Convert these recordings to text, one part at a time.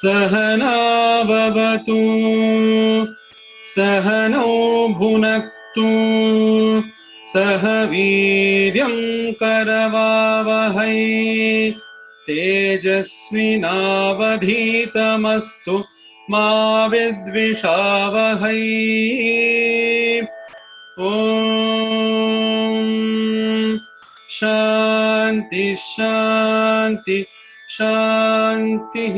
सहनाववतु सहनौ भुनक्तु सह वीर्यं करवावहै तेजस्विनावधीतमस्तु मा विद्विषावहै। ॐ शान्ति शान्ति शान्तिः।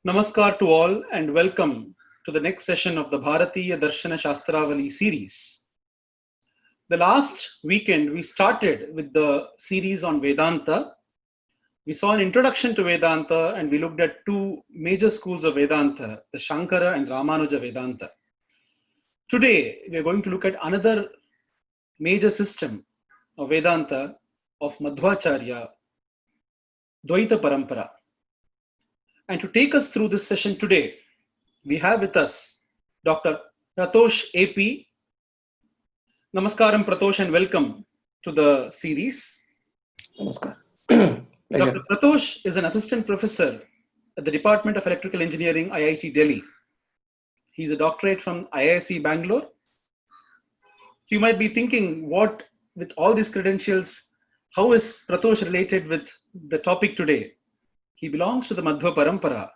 Namaskar to all and welcome to the next session of the Bharatiya Darshana Shastravali series. The last weekend we started with the series on Vedanta. We saw an introduction to Vedanta and we looked at two major schools of Vedanta, the Shankara and Ramanuja Vedanta. Today we are going to look at another major system of Vedanta of Madhvacharya, Dvaita Parampara. And to take us through this session today, we have with us Dr. Pratosh AP. Namaskaram Pratosh and welcome to the series. Namaskar. Dr. Pratosh is an assistant professor at the Department of Electrical Engineering, IIT Delhi. He's a doctorate from IISc Bangalore. You might be thinking, what, with all these credentials, how is Pratosh related with the topic today? He belongs to the Madhva Parampara.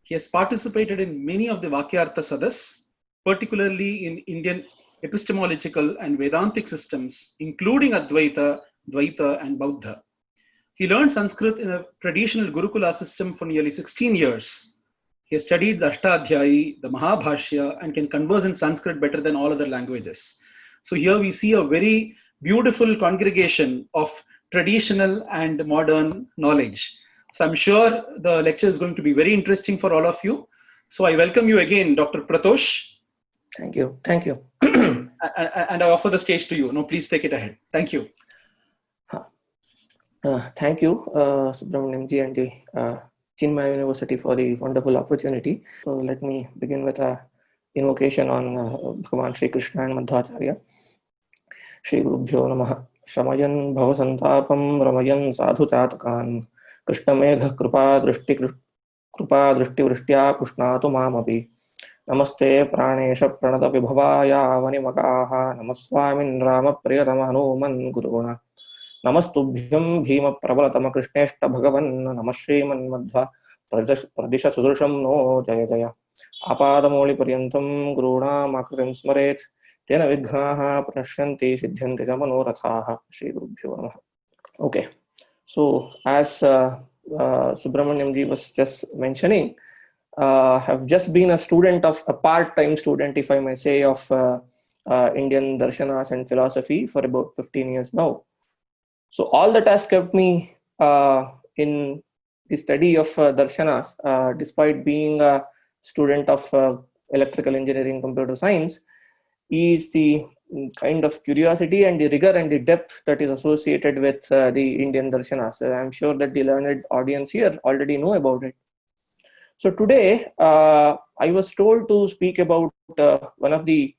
He has participated in many of the Vakyartha Sadas, particularly in Indian epistemological and Vedantic systems, including Advaita, Dvaita, and Bauddha. He learned Sanskrit in a traditional Gurukula system for nearly 16 years. He has studied the Ashtadhyayi, the Mahabhashya, and can converse in Sanskrit better than all other languages. So here we see a very beautiful congregation of traditional and modern knowledge. So I'm sure the lecture is going to be very interesting for all of you. So I welcome you again, Dr. Pratosh. Thank you. Thank you. And I offer the stage to you. No, please take it ahead. Thank you. Thank you, Subramaniam ji and the Chinmaya University for the wonderful opportunity. So let me begin with an invocation on Bhagavan Shri Krishna and Madhvacharya. Shri Gurubhyo Namaha. Shamayan Bhavasantapam Ramayan Sadhu Chatakan Krishnamegha Krupa Drishti Vrishtya Pushnatu Mamapi. Namaste Pranesha Pranata Vibhavaya Vanimakaha Namaswamin Rama Priyatama Hanuman Guruna Namastubhyam Bhima Prabhalatama Krishneshta Bhagavan Namashriman Madhva Pradisha Sudursham No Jaya Jaya Apadamoli Paryantam Guruna Makritim Smaret Tena Vidghnaha Prashyanti Siddhyanti Jamanorathaha. Shri Gurubhyo Namaha. Okay, so as Subramaniam ji was just mentioning, have just been a student of a part-time student, if I may say, of Indian darshanas and philosophy for about 15 years now. So all that has kept me in the study of darshanas, despite being a student of electrical engineering, computer science, is the kind of curiosity and the rigor and the depth that is associated with the Indian darshanas. I'm sure that the learned audience here already know about it. So today, I was told to speak about one of the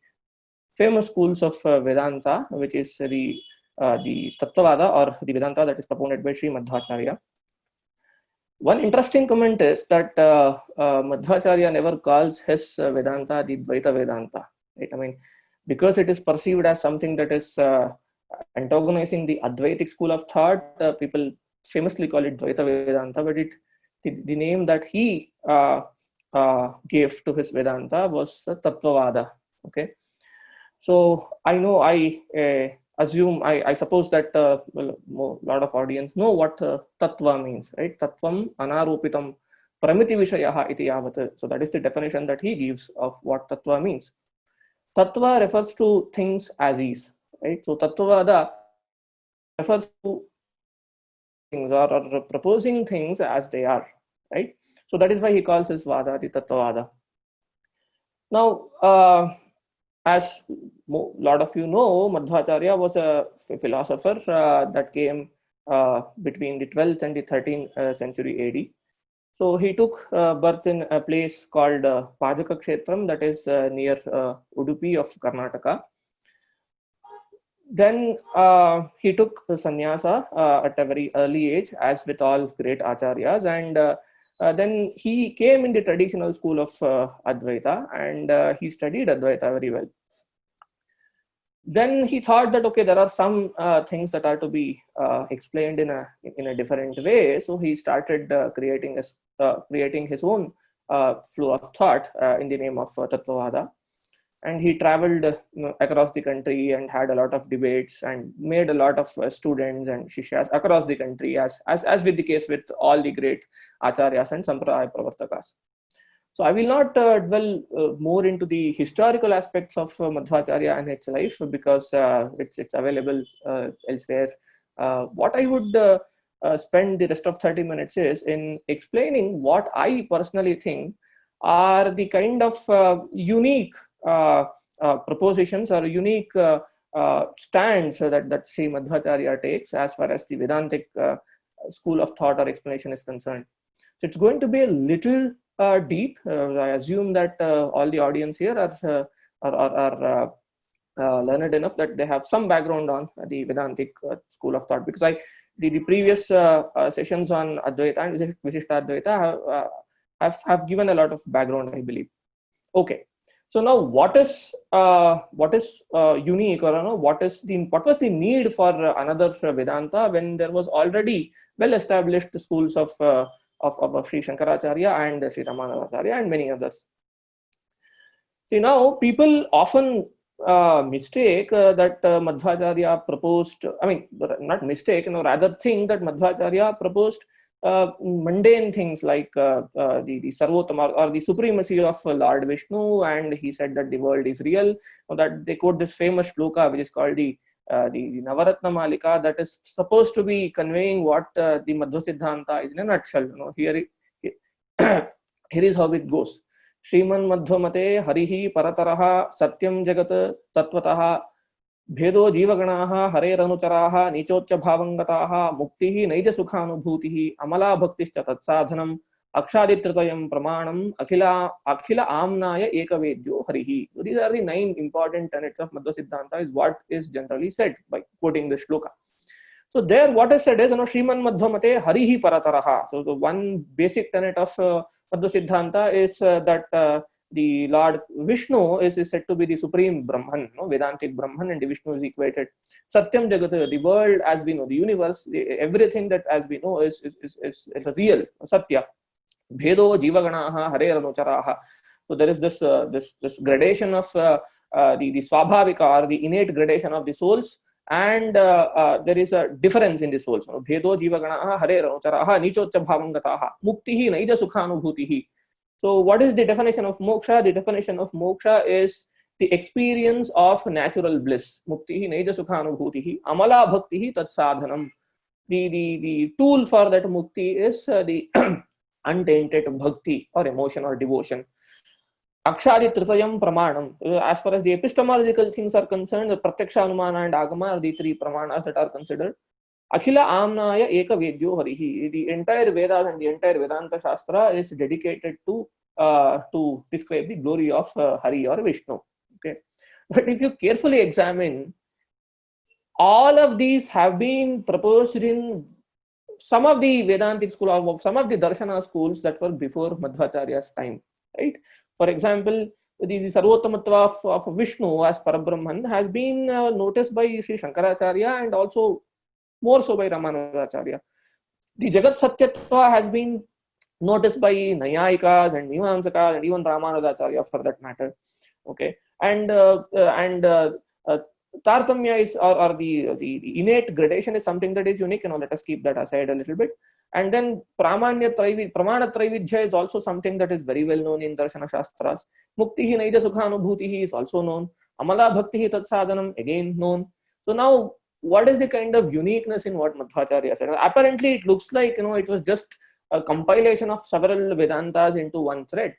famous schools of Vedanta, which is the Tattvada, or the Vedanta that is propounded by Sri Madhvacharya. One interesting comment is that Madhvacharya never calls his Vedanta the Dvaita Vedanta. Right? I mean, because it is perceived as something that is antagonizing the Advaitic school of thought, people famously call it Dvaita Vedanta, but the name that he gave to his Vedanta was Tattvavada. Okay, so I know, I suppose that a lot of audience know what Tattva means, right? Tattvam anarupitam pramiti vishayaha iti yavat. So that is the definition that he gives of what Tattva means. Tattva refers to things as is, right? So Tattvavada refers to things or proposing things as they are, right? So that is why he calls his Vada the Tattvavada. Now, as a lot of you know, Madhvacharya was a philosopher that came between the 12th and the 13th century AD. So he took birth in a place called Pajaka Kshetram, that is near Udupi of Karnataka. Then he took sannyasa at a very early age, as with all great acharyas, and then he came in the traditional school of Advaita, and he studied Advaita very well. Then he thought that, okay, there are some things that are to be explained in a different way. So he started creating his own flow of thought in the name of Tattvavada. And he traveled across the country and had a lot of debates and made a lot of students and shishyas across the country, as with the case with all the great acharyas and sampradaya pravartakas. So I will not dwell more into the historical aspects of Madhvacharya and its life, because it's available elsewhere. What I would spend the rest of 30 minutes is in explaining what I personally think are the kind of unique propositions or unique stands that Sri Madhvacharya takes as far as the Vedantic school of thought or explanation is concerned. So it's going to be a little deep. I assume that all the audience here are learned enough that they have some background on the Vedantic school of thought, because the previous sessions on Advaita and Vishishtadvaita have given a lot of background, I believe. Okay, so now what is unique, or what was the need for another Vedanta when there was already well-established schools of Sri Shankaracharya and Sri Ramanujacharya and many others. See, now people often mistake that Madhvacharya proposed, not mistake, rather think that Madhvacharya proposed mundane things like the Sarvottama or the supremacy of Lord Vishnu, and he said that the world is real. That they quote this famous shloka which is called the Navaratna Malika, that is supposed to be conveying what the Madhva Siddhanta is in a nutshell. Here is how it goes. Shriman Madhvamate Harihi Parataraha Satyam Jagat Tattvataha Bhedo Jivaganaha Hareranucharaha Nichocha Bhavangataha Muktihi Naija Sukhanubhutihi Amala Bhaktischa Tatsadhanam Akshaditritayam Pramanam Akhila Amnaya Ekavedyo Harihi. So these are the 9 important tenets of Madhva Siddhanta, is what is generally said by quoting the shloka. So there what is said is, Shriman Madhvamate Harihi Parataraha. So the one basic tenet of Madhva Siddhanta is that the Lord Vishnu is said to be the supreme Brahman, Vedantic Brahman, and the Vishnu is equated. Satyam Jagat, the world as we know, the universe, everything that as we know is real, Satya. Bhedo Jivaganaha Hareranucharaha. So there is this gradation of the Swabhavika, or the innate gradation of the souls, and there is a difference in the souls. Bhedo Jivaganaha Hareranucharaha Nichocha Bhavangataha Muktihi Naija Sukhanubhutihi. So what is the definition of moksha? The definition of moksha is the experience of natural bliss. Muktihi Naija Sukhanubhutihi Amala Bhaktihi Tat Sadhanam. The tool for that mukti is the untainted bhakti or emotion or devotion. Akshadi Tritayam Pramanam. As far as the epistemological things are concerned, the Pratyaksha, Anumana and Agama are the 3 pramanas that are considered. Akhila Amnaya Eka Vedyo Harihi. The entire Vedas and the entire Vedanta Shastra is dedicated to describe the glory of Hari or Vishnu. Okay, but if you carefully examine, all of these have been proposed in some of the Vedantic school or some of the Darshana schools that were before Madhvacharya's time, right? For example, the Sarvottamatva of Vishnu as Parabrahman has been noticed by Sri Shankaracharya and also more so by Ramanujacharya. The Jagat Satyatva has been noticed by Nayayikas and Mimamsakas and even Ramanujacharya for that matter. Okay, and Tartamya is or the innate gradation is something that is unique. Let us keep that aside a little bit. And then Pramana Traividya is also something that is very well known in Darshana Shastras. Muktihi Naija Sukhanubhutihi is also known. Amala Bhaktihi Tat Sadhanam, again known. So now, what is the kind of uniqueness in what Madhvacharya said? Apparently, it looks like it was just a compilation of several Vedantas into one thread.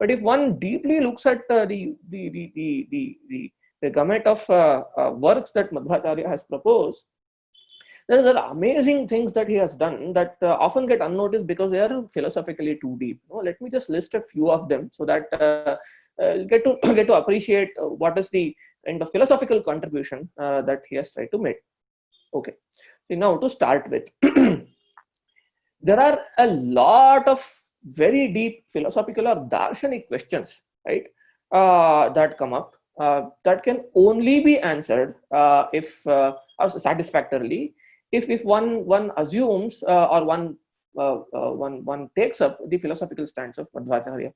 But if one deeply looks at the gamut of works that Madhvacharya has proposed, there are amazing things that he has done that often get unnoticed because they are philosophically too deep. Let me just list a few of them so that get to appreciate what is the kind of philosophical contribution that he has tried to make. Okay, so now to start with, there are a lot of very deep philosophical or darshanik questions, right, that come up that can only be answered if satisfactorily if one assumes or one takes up the philosophical stance of Madhvacharya.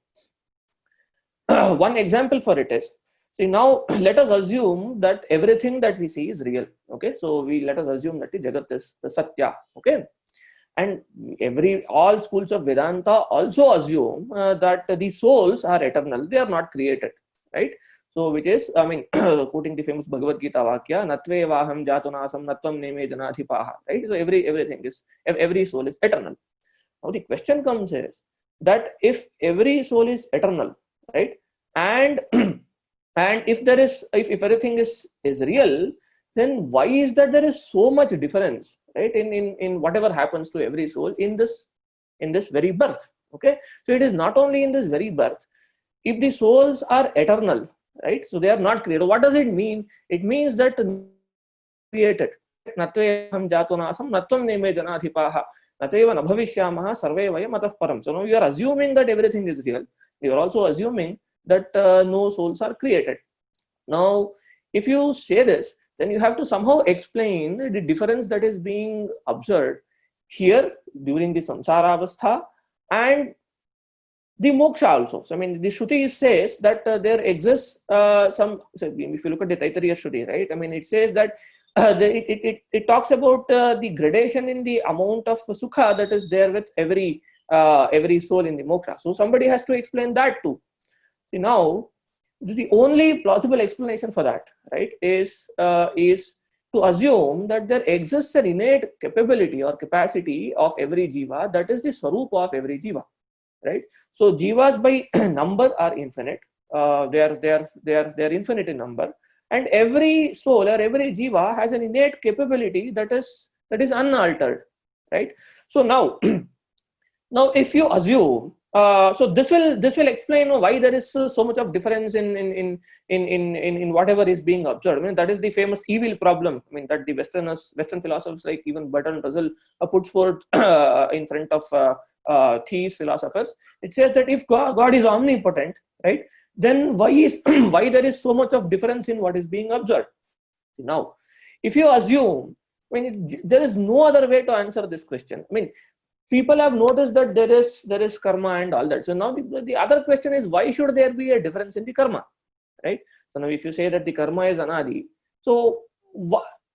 One example for it is, see, now let us assume that everything that we see is real. Okay, so let us assume that the Jagat is the Satya. Okay, and all schools of Vedanta also assume that the souls are eternal; they are not created, right? So, which is, I mean, quoting the famous Bhagavad Gita Vakya, "Natve vaham jatunasam natvam neme janadhipaha." Right? So, every soul is eternal. Now, the question comes is that if every soul is eternal, right, and and if everything is real, then why is that there is so much difference, right, in whatever happens to every soul in this very birth? Okay, so it is not only in this very birth. If the souls are eternal, right, so they are not created. What does it mean? It means that created. Natveham jatunasam natvam neme janadhipaha nateva nabhavishyamaha sarve vayam atah param. So now you are assuming that everything is real. You are also assuming that no souls are created. Now, if you say this, then you have to somehow explain the difference that is being observed here during the samsara avastha and the moksha also. So, I mean, the Shruti says that there exists some, so if you look at the Taittiriya Shruti, right, I mean, it says that it talks about the gradation in the amount of sukha that is there with every soul in the moksha. So, somebody has to explain that too. See, now, the only plausible explanation for that, right, is to assume that there exists an innate capability or capacity of every jiva that is the swarupa of every jiva, right? So jivas by number are infinite. They are infinite in number, and every soul or every jiva has an innate capability that is unaltered, right? So now, if you assume. So this will explain why there is so much of difference in whatever is being observed. I mean, that is the famous evil problem. I mean, that the Western philosophers like even Bertrand Russell puts forth in front of theist philosophers. It says that if God is omnipotent, right, then why there is so much of difference in what is being observed? Now, if you assume, I mean, there is no other way to answer this question. I mean, people have noticed that there is karma and all that. So now the other question is, why should there be a difference in the karma, right? So now if you say that the karma is anadi, so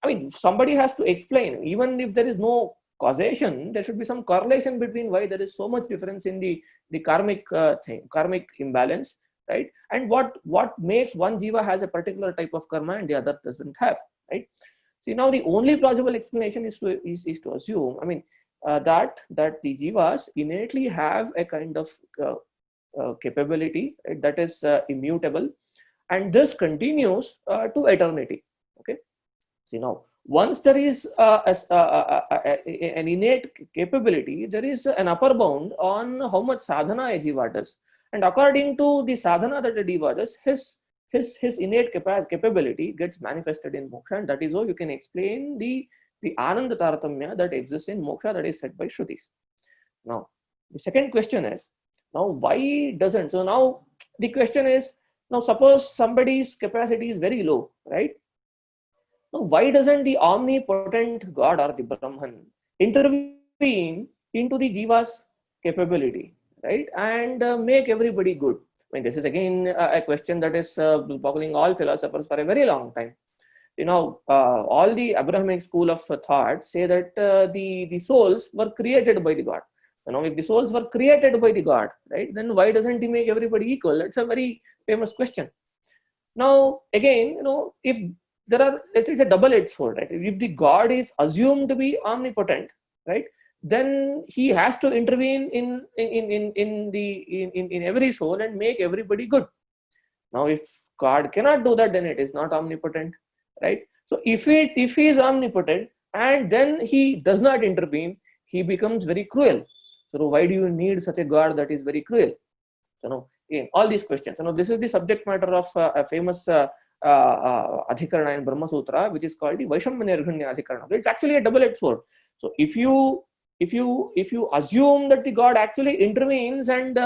I mean, somebody has to explain. Even if there is no causation, there should be some correlation between why there is so much difference in the karmic karmic imbalance, right? And what makes one jiva has a particular type of karma and the other doesn't have, right? See, now the only plausible explanation is to assume, I mean, that the jivas innately have a kind of capability, right, that is immutable, and this continues to eternity. Okay. See, now once there is an innate capability, there is an upper bound on how much sadhana a jiva does, and according to the sadhana that a jiva does, his innate capability gets manifested in moksha, and that is how you can explain the Ananda Taratamya that exists in moksha that is said by Shrutis. Now, the second question is, now why doesn't, so now the question is, now suppose somebody's capacity is very low, right? Now, why doesn't the omnipotent God or the Brahman intervene into the jiva's capability, right, and make everybody good? I mean, this is again a question that is boggling all philosophers for a very long time. You know, all the Abrahamic school of thought say that the souls were created by the God. You know, if the souls were created by the God, right, then why doesn't he make everybody equal? That's a very famous question. Now, again, you know, if there are, it's a double-edged sword, right? If the God is assumed to be omnipotent, right, then he has to intervene in every soul and make everybody good. Now, if God cannot do that, then it is not omnipotent. Right? So if he is omnipotent and then he does not intervene, he becomes very cruel. So why do you need such a God that is very cruel? So now, again, all these questions. You know, this is the subject matter of a famous Adhikarana in Brahma Sutra, which is called the Vaishamya Nirghanya Adhikarana. So it's actually a double-edged sword. So if you assume that the God actually intervenes and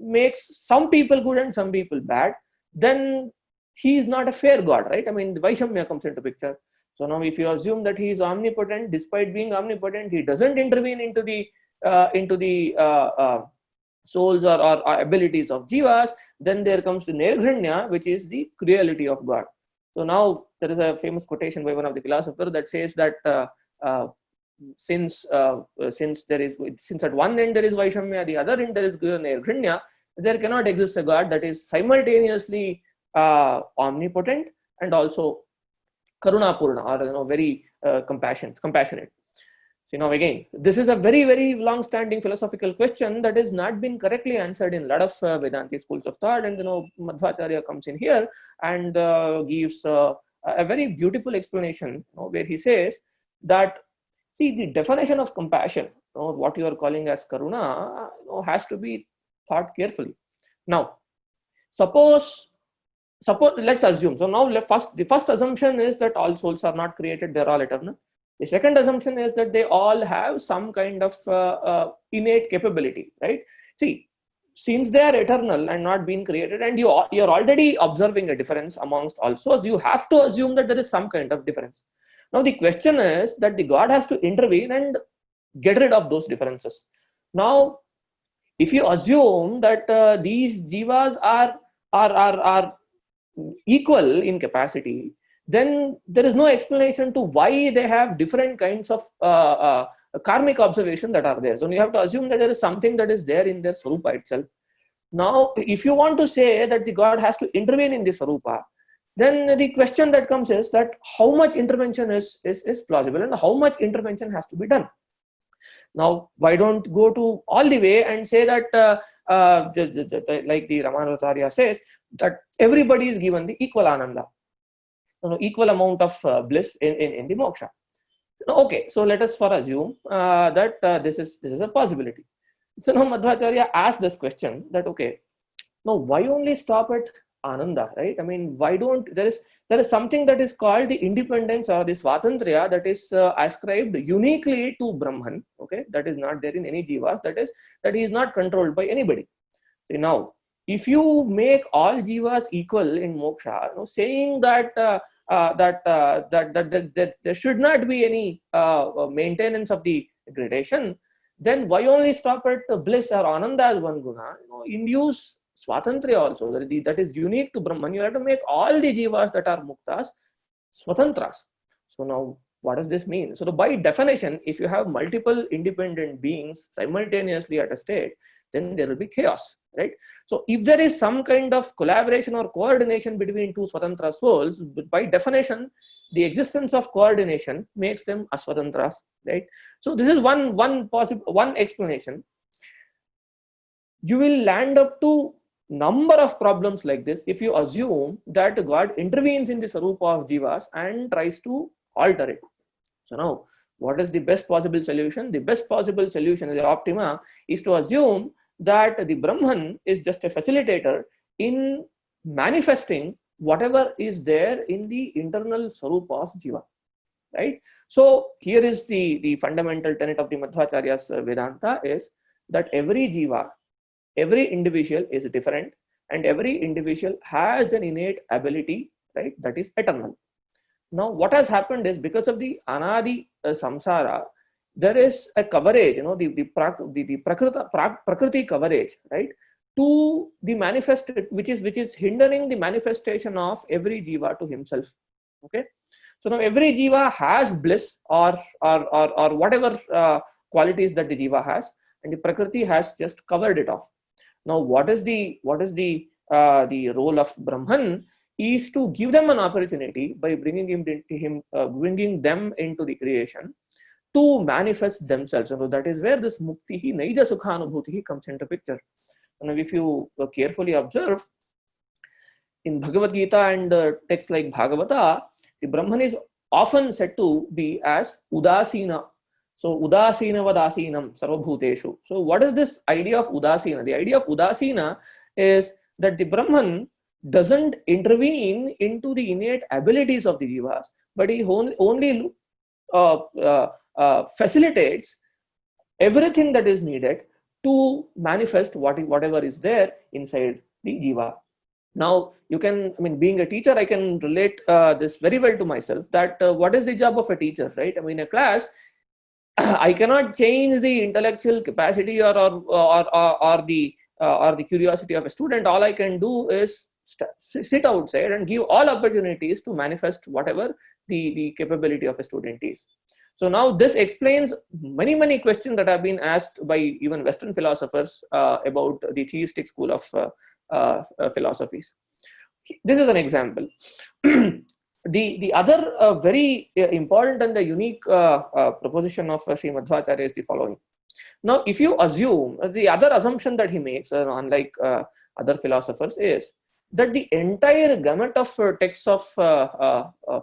makes some people good and some people bad, then he is not a fair God, right? I mean, the Vaishamya comes into picture. So now if you assume that he is omnipotent, despite being omnipotent, he doesn't intervene into the souls or abilities of jivas, then there comes the Nirghanya, which is the cruelty of God. So now there is a famous quotation by one of the philosophers that says that since at one end there is Vaishamya, the other end there is Nirghanya, there cannot exist a God that is simultaneously omnipotent and also Karunapurna, or very compassionate. So now again, this is a very, very long-standing philosophical question that has not been correctly answered in a lot of Vedanti schools of thought, and Madhvacharya comes in here and gives a very beautiful explanation, where he says that, see, the definition of compassion, what you are calling as Karuna, has to be thought carefully. Now, suppose let's assume. So now the first assumption is that all souls are not created; they're all eternal. The second assumption is that they all have some kind of innate capability, right? See, since they are eternal and not being created, and you're already observing a difference amongst all souls, you have to assume that there is some kind of difference. Now the question is that the God has to intervene and get rid of those differences. Now, if you assume that these jivas are equal in capacity, then there is no explanation to why they have different kinds of karmic observation that are there. So you have to assume that there is something that is there in their Swarupa itself. Now, if you want to say that the God has to intervene in the Swarupa, then the question that comes is that how much intervention is plausible and how much intervention has to be done. Now, why don't go to all the way and say that like the Ramanujacharya says, that everybody is given the equal ananda, equal amount of bliss in the moksha. Okay, so let us assume that this is a possibility. So now Madhvacharya asked this question that, okay, now why only stop at ananda, right? I mean, why don't there is something that is called the independence or the swatantriya that is ascribed uniquely to Brahman, okay, that is not there in any jivas, that he is not controlled by anybody. See, now if you make all jivas equal in moksha, saying that that there should not be any maintenance of the gradation, then why only stop at bliss or ananda as one guna? Induce swatantriya also, that is unique to Brahman. You have to make all the jivas that are muktas swatantras. So now what does this mean? So by definition, if you have multiple independent beings simultaneously at a state, then there will be chaos, right? So if there is some kind of collaboration or coordination between two swatantra souls, by definition, the existence of coordination makes them aswatantras, right? So this is one explanation. You will land up to number of problems like this if you assume that God intervenes in the Sarupa of jivas and tries to alter it. So now, what is the best possible solution? The best possible solution, the optima, is to assume that the Brahman is just a facilitator in manifesting whatever is there in the internal Sarupa of jiva, right? So here is the fundamental tenet of the Madhvacharya's Vedanta is that every jiva, every individual is different, and every individual has an innate ability, right, that is eternal. Now, what has happened is because of the anadi samsara, there is a coverage, the prakriti coverage, right, to the manifested, which is hindering the manifestation of every jiva to himself. Okay, so now every jiva has bliss or whatever qualities that the jiva has, and the prakriti has just covered it off. Now, what is the role of Brahman is to give them an opportunity by bringing them into the creation to manifest themselves. So that is where this muktihi naija sukhanubhutihi comes into picture. And if you carefully observe in Bhagavad Gita and texts like Bhagavata, the Brahman is often said to be as udasina. So udasina vadasinam sarvabhuteshu. So what is this idea of udasina? The idea of udasina is that the Brahman doesn't intervene into the innate abilities of the jivas, but he only facilitates everything that is needed to manifest whatever is there inside the jiva. Now, you can, I mean, being a teacher, I can relate this very well to myself, that what is the job of a teacher, right? I mean, a class, I cannot change the intellectual capacity or the curiosity of a student. All I can do is sit outside and give all opportunities to manifest whatever the capability of a student is. So now this explains many questions that have been asked by even Western philosophers about the theistic school of philosophies. This is an example. The other very important and the unique proposition of Sri Madhvacharya is the following. Now, if you assume, the other assumption that he makes, unlike other philosophers, is that the entire gamut of texts of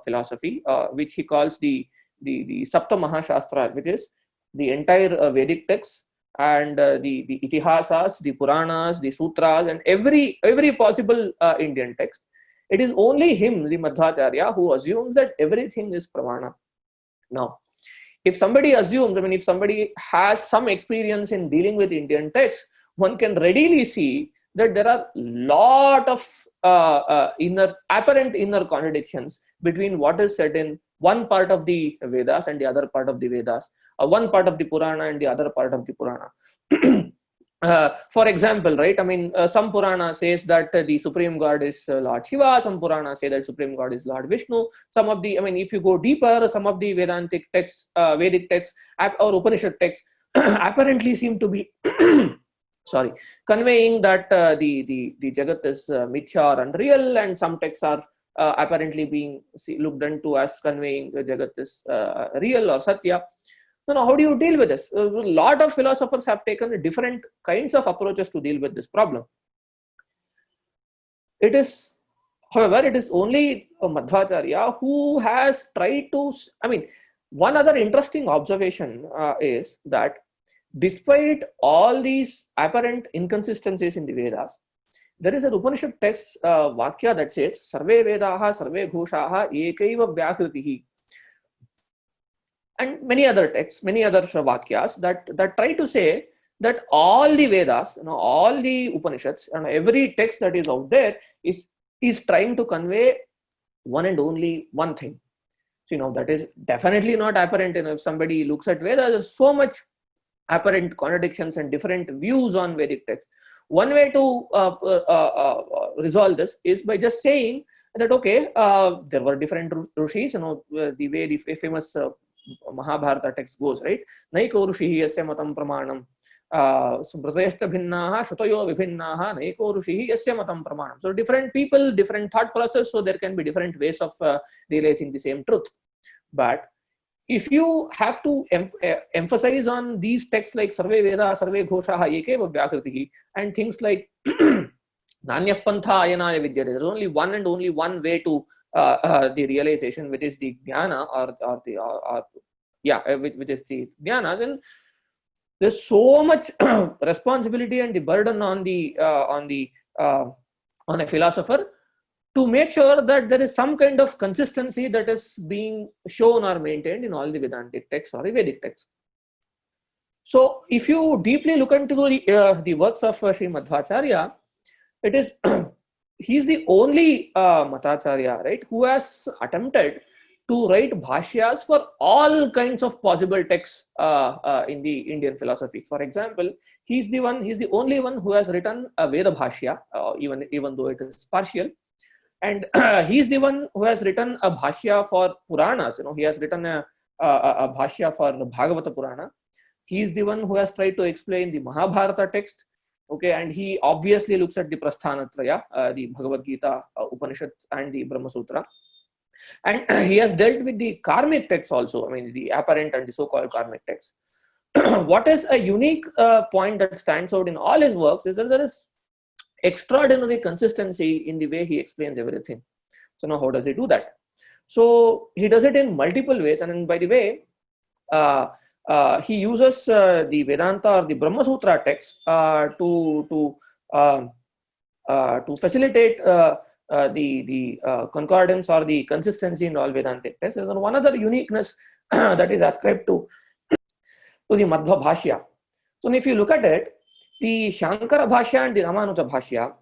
philosophy, which he calls the Sapta Mahashastra, which is the entire Vedic text, and the Itihasas, the Puranas, the Sutras, and every possible Indian text, it is only him, the Madhvacharya, who assumes that everything is Pramana. Now, if somebody assumes, I mean, if somebody has some experience in dealing with Indian texts, one can readily see that there are lot of apparent inner contradictions between what is said in one part of the Vedas and the other part of the Vedas, one part of the Purana and the other part of the Purana. For example, right, I mean, some Purana says that the Supreme God is Lord Shiva, some Purana say that Supreme God is Lord Vishnu. Some of the, I mean, if you go deeper, some of the Vedantic texts, Vedic texts or Upanishad texts apparently seem to be sorry, conveying that the Jagat is mithya or unreal, and some texts are apparently being looked into as conveying the Jagat is real or Satya. Now, how do you deal with this? A lot of philosophers have taken different kinds of approaches to deal with this problem. It is, however, it is only Madhvacharya who has tried to, I mean, one other interesting observation is that despite all these apparent inconsistencies in the Vedas, there is an Upanishad text, Vakya, that says, Sarve Vedaha, Sarve Ghoshaha, Ekaiva Vyakritihi. And many other texts, many other Vakyas that try to say that all the Vedas, all the Upanishads, and every text that is out there is trying to convey one and only one thing. So, that is definitely not apparent. If somebody looks at Vedas, there's so much apparent contradictions and different views on Vedic texts. One way to resolve this is by just saying that, okay, there were different rishis, the way the famous Mahabharata text goes, right? Naiko rushihi yasya matam pramanam. Subhrateshta bhinnaha shutayo vibhinnaha naiko rushihi yasya matam pramanam. So different people, different thought process, so there can be different ways of realizing the same truth. But if you have to emphasize on these texts like Sarve Veda, Sarve Ghoshaha, Ekeva Vyakritihi, and things like Nanyaf Pantha Ayanaya Vidya, there is only one and only one way to the realization, which is the jnana, which is the jnana, then there's so much responsibility and the burden on a philosopher to make sure that there is some kind of consistency that is being shown or maintained in all the Vedantic texts or the Vedic texts. So, if you deeply look into the works of Sri Madhvacharya, it is he is the only Matacharya, right, who has attempted to write bhashyas for all kinds of possible texts in the Indian philosophy. For example, he's the only one who has written a Veda bhashya, even though it is partial. And he's the one who has written a bhashya for Puranas. He has written a bhashya for the Bhagavata Purana. He's the one who has tried to explain the Mahabharata text. Okay, and he obviously looks at the Prasthanatraya, the Bhagavad Gita, Upanishad, and the Brahma Sutra. And he has dealt with the karmic texts also, I mean, the apparent and the so-called karmic texts. What is a unique point that stands out in all his works is that there is extraordinary consistency in the way he explains everything. So now how does he do that? So he does it in multiple ways, and by the way, he uses the Vedanta or the Brahma Sutra text to facilitate the concordance or the consistency in all Vedantic texts. And one other uniqueness that is ascribed to the Madhva Bhashya. So if you look at it, the Shankara Bhashya and the Ramanuja Bhashya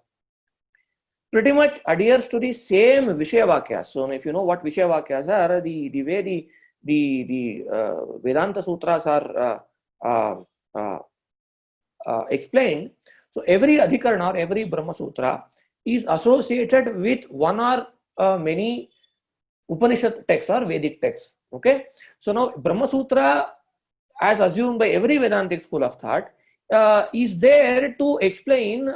pretty much adheres to the same Vishaya Vakyas. So if you know what Vishaya Vakyas are, the way the Vedanta Sutras are explained. So every Adhikarana or every Brahma Sutra is associated with one or many Upanishad texts or Vedic texts. Okay. So now Brahma Sutra, as assumed by every Vedantic school of thought, is there to explain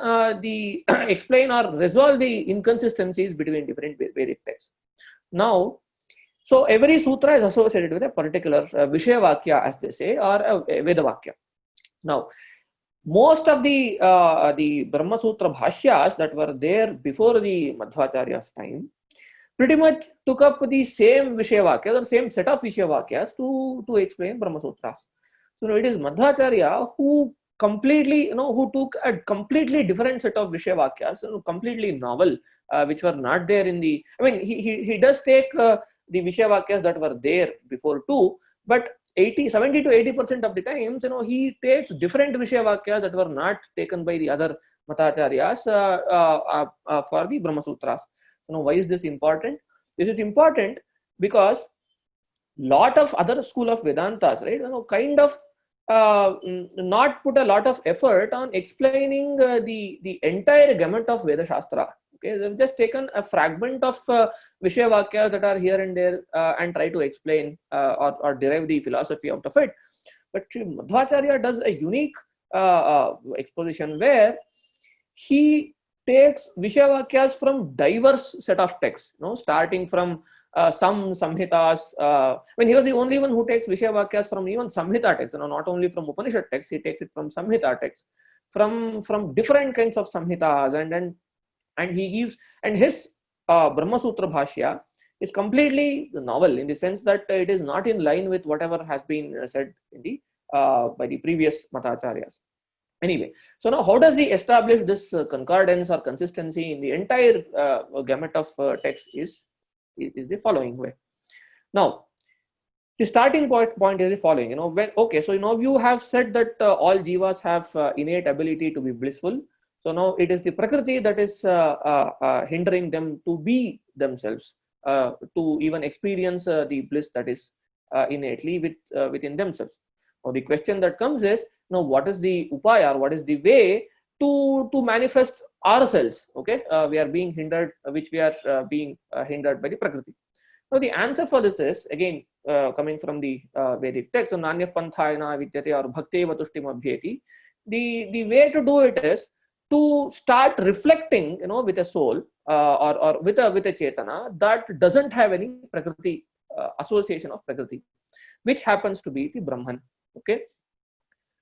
explain or resolve the inconsistencies between different Vedic texts. Now, so every sutra is associated with a particular Vishaya Vakya, as they say, or a Veda Vakya. Now, most of the Brahma Sutra Bhashyas that were there before the Madhvacharya's time pretty much took up the same Vishaya Vakyas or same set of Vishaya Vakyas to explain Brahma Sutras. So it is Madhvacharya who completely, who took a completely different set of Vishaya Vakyas, completely novel, which were not there in the, I mean, he does take the Vishaya Vakyas that were there before too, but 70 to 80% of the times, he takes different Vishaya Vakyas that were not taken by the other Matacharyas for the Brahma Sutras. Why is this important? This is important because lot of other school of Vedantas, right, kind of not put a lot of effort on explaining the entire gamut of Veda Shastra. Okay, they've just taken a fragment of Vishaya Vakyas that are here and there and try to explain or derive the philosophy out of it. But Madhvacharya does a unique exposition where he takes Vishaya Vakyas from diverse set of texts, starting from some Samhitas. He was the only one who takes Vishaya Vakyas from even Samhita texts, not only from Upanishad texts, he takes it from Samhita texts, from different kinds of Samhitas, and he gives, and his Brahma Sutra Bhashya is completely novel in the sense that it is not in line with whatever has been said in the by the previous Matacharyas. Anyway, so now how does he establish this concordance or consistency in the entire gamut of text is the following way. Now, the starting point is the following. So you have said that all jivas have innate ability to be blissful. So now it is the Prakriti that is hindering them to be themselves, to even experience the bliss that is innately within themselves. Now the question that comes is, what is the upaya, or what is the way to manifest ourselves? Okay, we are being hindered, which we are being hindered by the Prakriti. Now the answer for this is again coming from the Vedic text. So Nanyah Panthayana Vidyate or Bhakteva Tushtim Abhyeti. The way to do it is to start reflecting, with a soul or with a Chetana that doesn't have any Prakriti association of Prakriti, which happens to be the Brahman. Okay.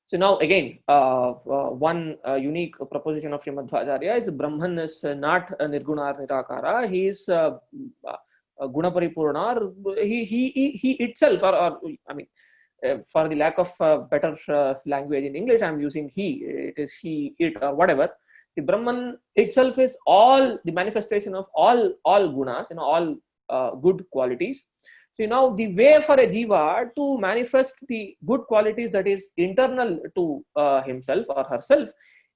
So now again, one unique proposition of Srimad Madhvacharya is Brahman is not a Nirguna or Nirakara. He is Guna Paripurna. He itself, for the lack of better language in English, I am using he. It is he, it, or whatever. The Brahman itself is all the manifestation of all gunas, all good qualities. So now the way for a jiva to manifest the good qualities that is internal to himself or herself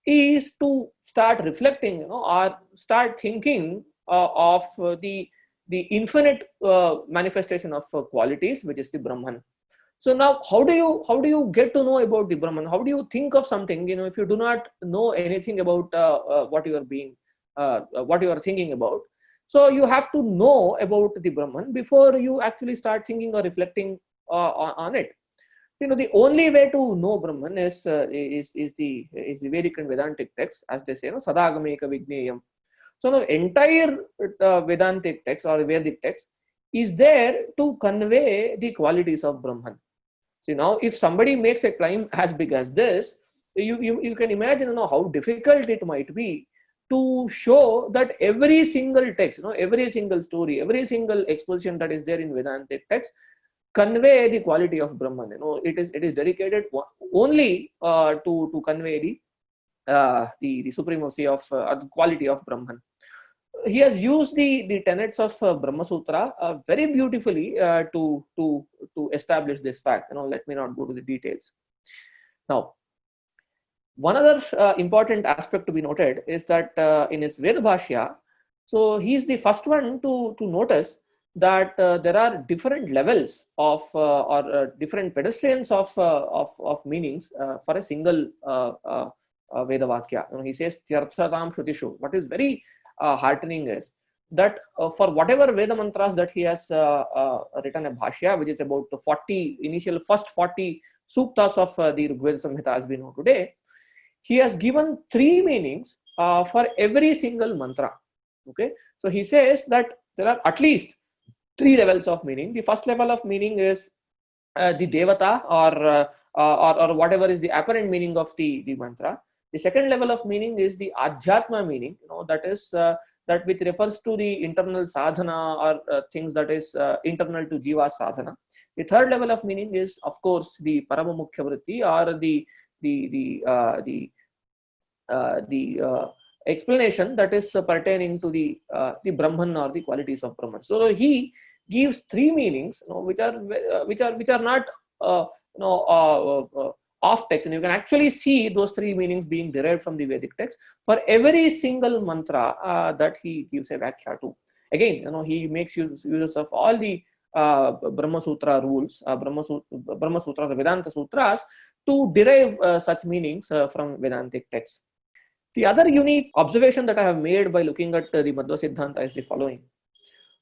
is to start reflecting, or start thinking of the infinite manifestation of qualities, which is the Brahman. So now, how do you get to know about the Brahman? How do you think of something, if you do not know anything about what you are thinking about? So you have to know about the Brahman before you actually start thinking or reflecting on it. The only way to know Brahman is the Vedic and Vedantic text, as they say, Sadagameka Vigneyam. So now entire Vedantic text or Vedic text is there to convey the qualities of Brahman. So now if somebody makes a climb as big as this, you can imagine how difficult it might be to show that every single text, every single story, every single exposition that is there in Vedantic text convey the quality of Brahman. It is dedicated only to convey the supremacy of the quality of Brahman. he has used the tenets of Brahma Sutra very beautifully to establish this fact. Let me not go to the details. Now, one other important aspect to be noted is that in his Veda Bhashya, so he's the first one to notice that there are different levels of or different pedestrians of meanings for a single Veda Vakya. He says Tyarthatam Shrutishu. What is very heartening is that for whatever Veda mantras that he has written a Bhashya, which is about the first 40 suktas of the Rigveda Samhita as we know today, he has given 3 meanings for every single mantra. Okay, so he says that there are at least 3 levels of meaning. The first level of meaning is the devata or whatever is the apparent meaning of the mantra. The second level of meaning is the adhyatma meaning, that is that which refers to the internal sadhana or things that is internal to jiva sadhana. The third level of meaning is, of course, the paramamukhya vritti or the explanation that is pertaining to the Brahman or the qualities of Brahman. So he gives 3 meanings, which are not off text, and you can actually see those 3 meanings being derived from the Vedic text for every single mantra that he gives a Vakhya to. Again, he makes use of all the Brahma Sutra rules, Brahma Sutras, Vedanta Sutras, to derive such meanings from Vedantic texts. The other unique observation that I have made by looking at the Madhva Siddhanta is the following.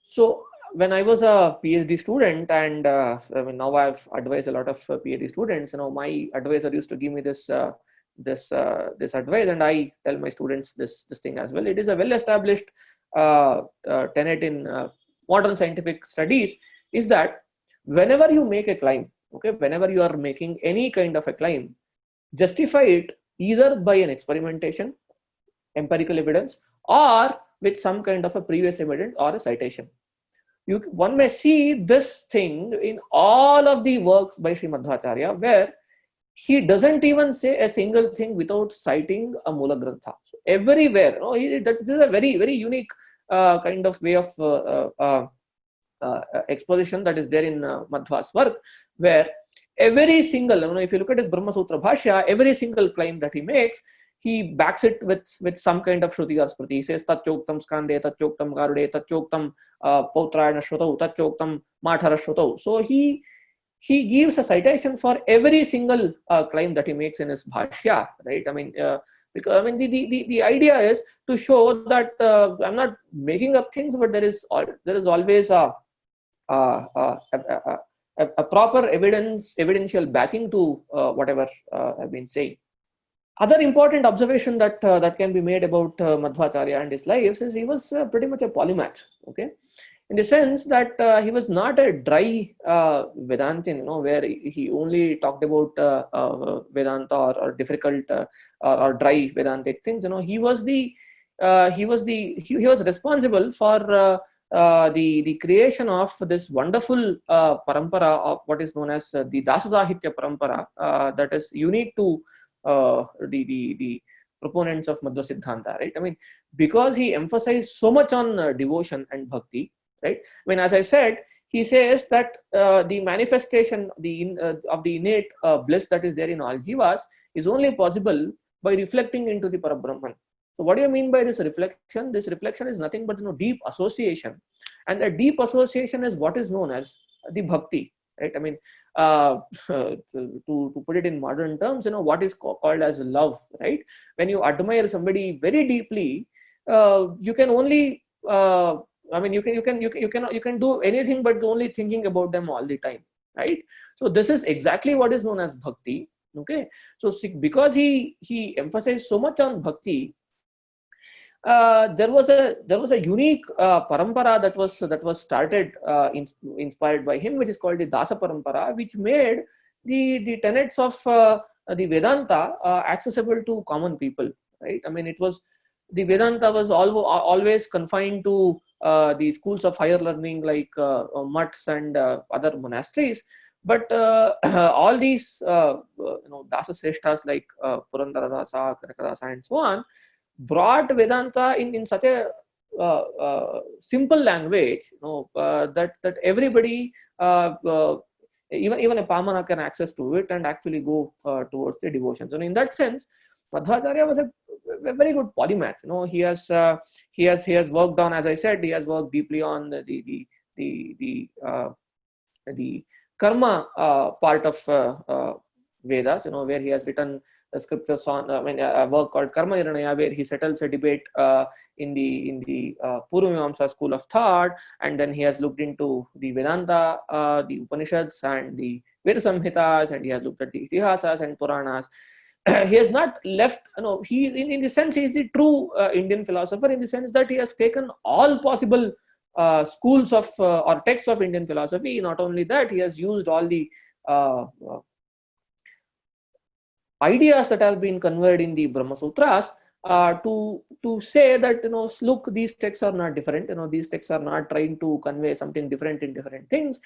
So, when I was a PhD student, and now I've advised a lot of PhD students, my advisor used to give me this advice, and I tell my students this thing as well. It is a well-established tenet in modern scientific studies, is that whenever you make a claim, okay, whenever you are making any kind of a claim, justify it either by an experimentation, empirical evidence, or with some kind of a previous evidence or a citation. One may see this thing in all of the works by Sri Madhvacharya, where he doesn't even say a single thing without citing a Mula Grantha. So everywhere, this is a very, very unique kind of way of exposition that is there in Madhva's work, where every single, if you look at his Brahma Sutra Bhashya, every single claim that he makes, he backs it with some kind of Shruti or Smriti. He says, Tatchoktam Skande, Tatchoktam Garude, Tatchoktam Pautrayana Shrutau, Tatchoktam Mathara Shrutau. So he gives a citation for every single claim that he makes in his Bhashya, right? Because the idea is to show that I'm not making up things, but there is always a proper evidential backing to whatever I've been saying. Other important observation that can be made about Madhvacharya and his life is he was pretty much a polymath, okay, in the sense that he was not a dry Vedantin, where he only talked about Vedanta or difficult or dry Vedantic things. He was responsible for the creation of this wonderful parampara of what is known as the Dasa Sahitya parampara that is unique to the proponents of Madhva Siddhanta, right? Because he emphasized so much on devotion and bhakti, right? As I said, he says that the manifestation of the innate bliss that is there in all jivas is only possible by reflecting into the Parabrahman. So what do you mean by this reflection? This reflection is nothing but deep association, and a deep association is what is known as the bhakti, right? To put it in modern terms, what is called as love, right? When you admire somebody very deeply, you can only you can do anything but only thinking about them all the time, right? So this is exactly what is known as bhakti. Okay, so because he emphasized so much on bhakti, there was a unique parampara that was started inspired by him, which is called the Dasa Parampara, which made the tenets of the Vedanta accessible to common people, right? The Vedanta was always confined to the schools of higher learning like mutts and other monasteries, but all these Dasa Sreshtas like Purandara Dasa, Kanaka Dasa, and so on, brought Vedanta in such a simple language, that everybody, even a Pamana can access to it and actually go towards the devotions. And in that sense, Madhvacharya was a very good polymath. He has worked on, as I said, he has worked deeply on the karma part of Vedas, where he has written scriptures on, a work called Karma Nirnaya, where he settles a debate in the Purva Mimamsa school of thought, and then he has looked into the Vedanta, the Upanishads and the Veda Samhitas, and he has looked at the Itihasas and Puranas. He has not left, he in the sense he is the true Indian philosopher, in the sense that he has taken all possible schools of or texts of Indian philosophy. Not only that, he has used all the ideas that have been conveyed in the Brahma Sutras to say that, look, these texts are not different. These texts are not trying to convey something different in different things.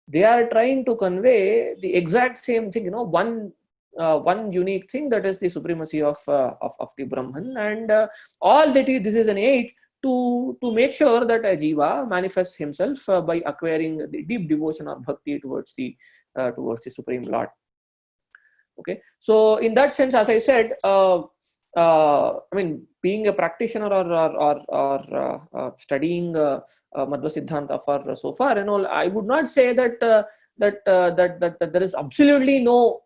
They are trying to convey the exact same thing. One unique thing, that is the supremacy of the Brahman, and all that is, this is an aid to make sure that a jiva manifests himself by acquiring the deep devotion or bhakti towards the Supreme Lord. Okay, so in that sense, as I said, being a practitioner or studying Madhva Siddhanta for so far, I would not say that there is absolutely no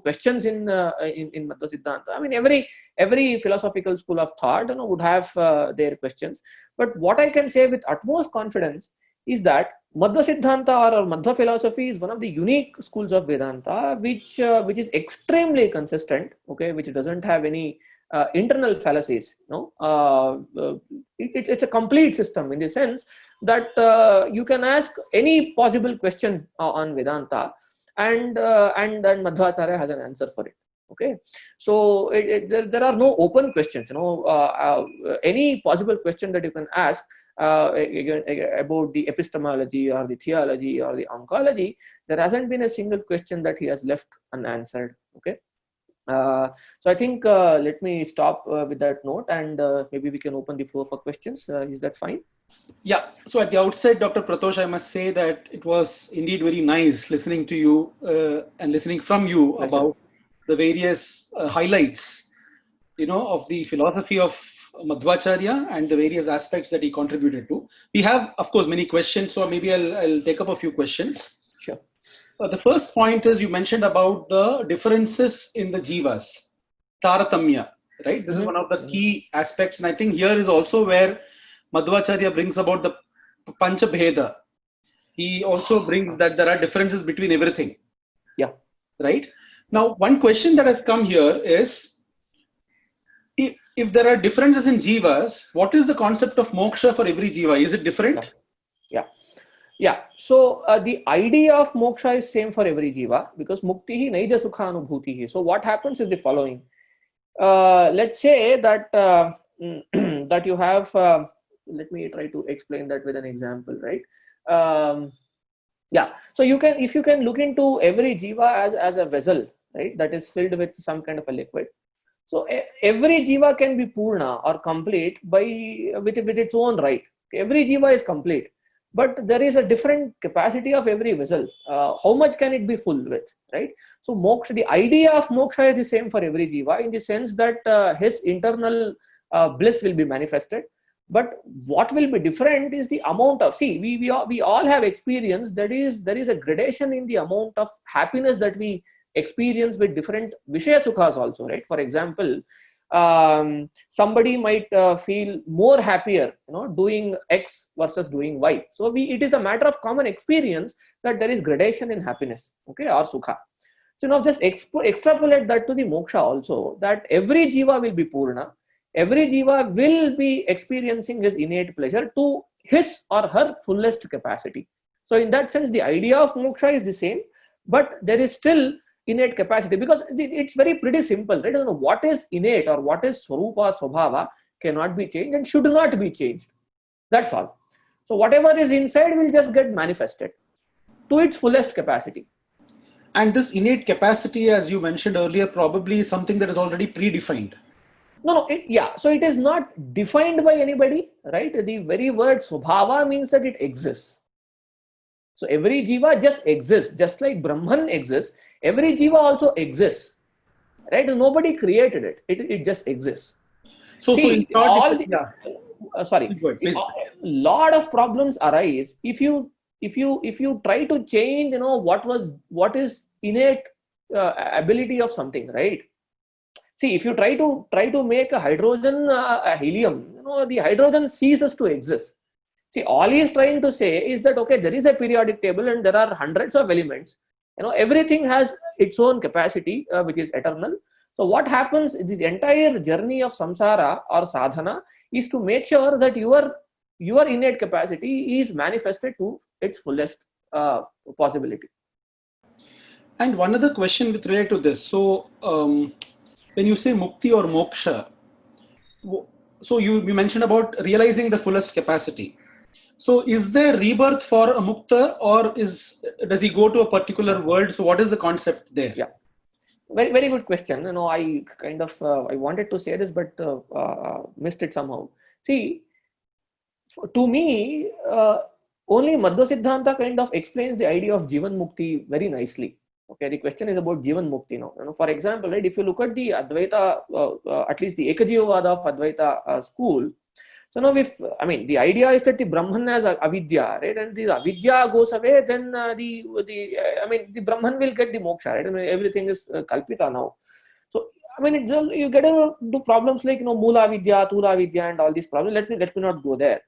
questions in Madhva Siddhanta. Every philosophical school of thought would have their questions, but what I can say with utmost confidence is that Madhva Siddhanta or Madhva philosophy is one of the unique schools of Vedanta which is extremely consistent, okay, which doesn't have any internal fallacies. It's a complete system in the sense that you can ask any possible question on Vedanta, and Madhvacharya has an answer for it. Okay, so there are no open questions. Any possible question that you can ask about the epistemology or the theology or the oncology, there hasn't been a single question that he has left unanswered. Okay. So I think let me stop with that note, and maybe we can open the floor for questions. Is that fine? Yeah. So at the outset, Dr. Pratosh, I must say that it was indeed very nice listening to you and listening from you about the various highlights, of the philosophy of Madhvacharya and the various aspects that he contributed to. We have, of course, many questions, so maybe I'll take up a few questions. Sure. The first point is, you mentioned about the differences in the jivas, Taratamya, right? This is one of the key aspects, and I think here is also where Madhvacharya brings about the Panchabheda. He also brings that there are differences between everything. Yeah. Right? Now, one question that has come here is, if there are differences in jivas, what is the concept of moksha for every jiva? Is it different? Yeah. So the idea of moksha is same for every jiva, because muktihi naija sukhanubhutihi. So what happens is the following. Let's say that that you have. Let me try to explain that with an example, right? So if you can look into every jiva as a vessel, right, that is filled with some kind of a liquid. So every jiva can be purna or complete with its own right. Every jiva is complete, but there is a different capacity of every vessel. How much can it be full with, right? So moksha, the idea of moksha is the same for every jiva, in the sense that his internal bliss will be manifested. But what will be different is the amount of, we all have experience. There is a gradation in the amount of happiness that we experience with different Vishaya Sukhas also, right? For example, somebody might feel more happier, doing X versus doing Y. So it is a matter of common experience that there is gradation in happiness, okay, or Sukha. So now just extrapolate that to the moksha also, that every jiva will be purna. Every jiva will be experiencing his innate pleasure to his or her fullest capacity. So in that sense, the idea of moksha is the same, but there is still innate capacity, because it's pretty simple, right? What is innate or what is swarupa, swabhava cannot be changed and should not be changed. That's all. So whatever is inside will just get manifested to its fullest capacity. And this innate capacity, as you mentioned earlier, probably is something that is already predefined. Yeah. So it is not defined by anybody, right? The very word Swabhava means that it exists. So every jiva just exists, just like Brahman exists. Every jiva also exists, right? Nobody created it. It just exists. So in See, short, all the yeah. sorry. Please go ahead, See, please. a lot of problems arise if you try to change, what is innate ability of something, right? See, if you try to make a hydrogen a helium, the hydrogen ceases to exist. See, all he is trying to say is that, okay, there is a periodic table and there are hundreds of elements. Everything has its own capacity, which is eternal. So what happens, this entire journey of samsara or sadhana is to make sure that your innate capacity is manifested to its fullest possibility. And one other question with related to this. So when you say mukti or moksha, so you mentioned about realizing the fullest capacity. So is there rebirth for a mukta, or does he go to a particular world? So what is the concept there? Yeah, very very good question. I kind of I wanted to say this, but missed it somehow. See, to me, only Madhva Siddhanta kind of explains the idea of Jivan Mukti very nicely. Okay, the question is about Jivan Mukti now. For example, right, if you look at the Advaita, at least the Ekajivavada of Advaita school, so now the idea is that the Brahman has avidya, right, and the avidya goes away, then the Brahman will get the moksha, right? Everything is kalpita now. So you get into problems like Mula Vidya, Tula Vidya, and all these problems. Let me not go there.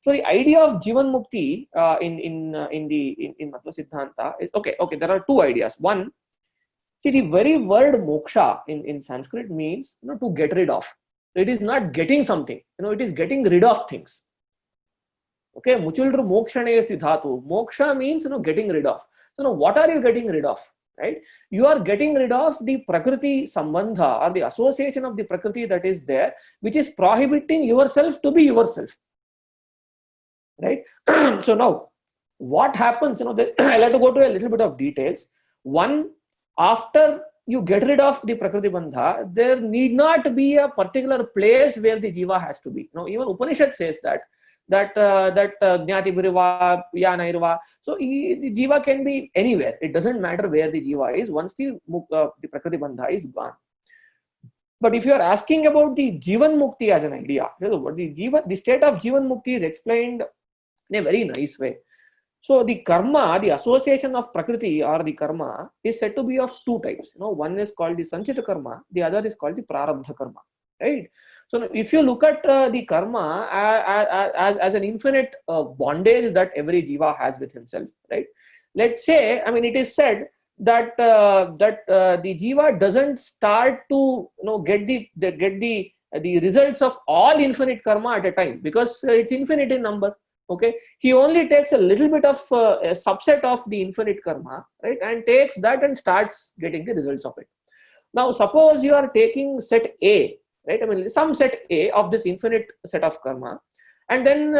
So the idea of Jivan Mukti in Madhva Siddhanta is okay. There are two ideas. One, see, the very word moksha in Sanskrit means to get rid of. It is not getting something. It is getting rid of things. Okay, muchildru mokshane is the dhatu. Moksha means getting rid of. So what are you getting rid of? Right? You are getting rid of the prakriti sambandha, or the association of the prakriti that is there, which is prohibiting yourself to be yourself. Right? So now, what happens? I'll have to go to a little bit of details. One, after you get rid of the prakriti bandha, there need not be a particular place where the jiva has to be. Even Upanishad says that jnati bhiriva yanairva. So the jiva can be anywhere. It doesn't matter where the jiva is once the prakriti bandha is gone. But if you are asking about the Jivan Mukti as an idea, the state of Jivan Mukti is explained in a very nice way. So the karma, the association of prakriti or the karma, is said to be of two types. One is called the sanchita karma, the other is called the prarabdha karma. Right? So if you look at the karma as an infinite bondage that every jiva has with himself, right? Let's say, it is said that the jiva doesn't start to get the results of all infinite karma at a time, because it's infinite in number. Okay, he only takes a little bit of a subset of the infinite karma, right, and takes that and starts getting the results of it. Now, suppose you are taking set A, right? Some set A of this infinite set of karma, and then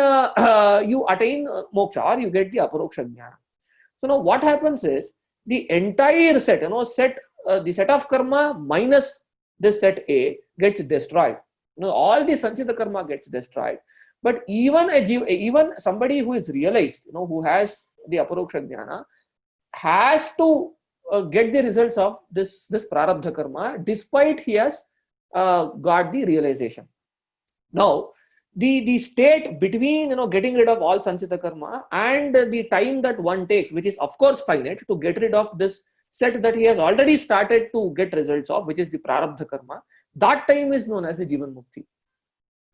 you attain moksha, or you get the aparoksha jnana. So now, what happens is the entire set, the set of karma minus this set A gets destroyed. All the sanchita karma gets destroyed. But even somebody who is realized, who has the aparoksha jnana, has to get the results of this prarabdha karma, despite he has got the realization. Now, the state between getting rid of all sanchita karma and the time that one takes, which is of course finite, to get rid of this set that he has already started to get results of, which is the prarabdha karma, that time is known as the Jivan Mukti.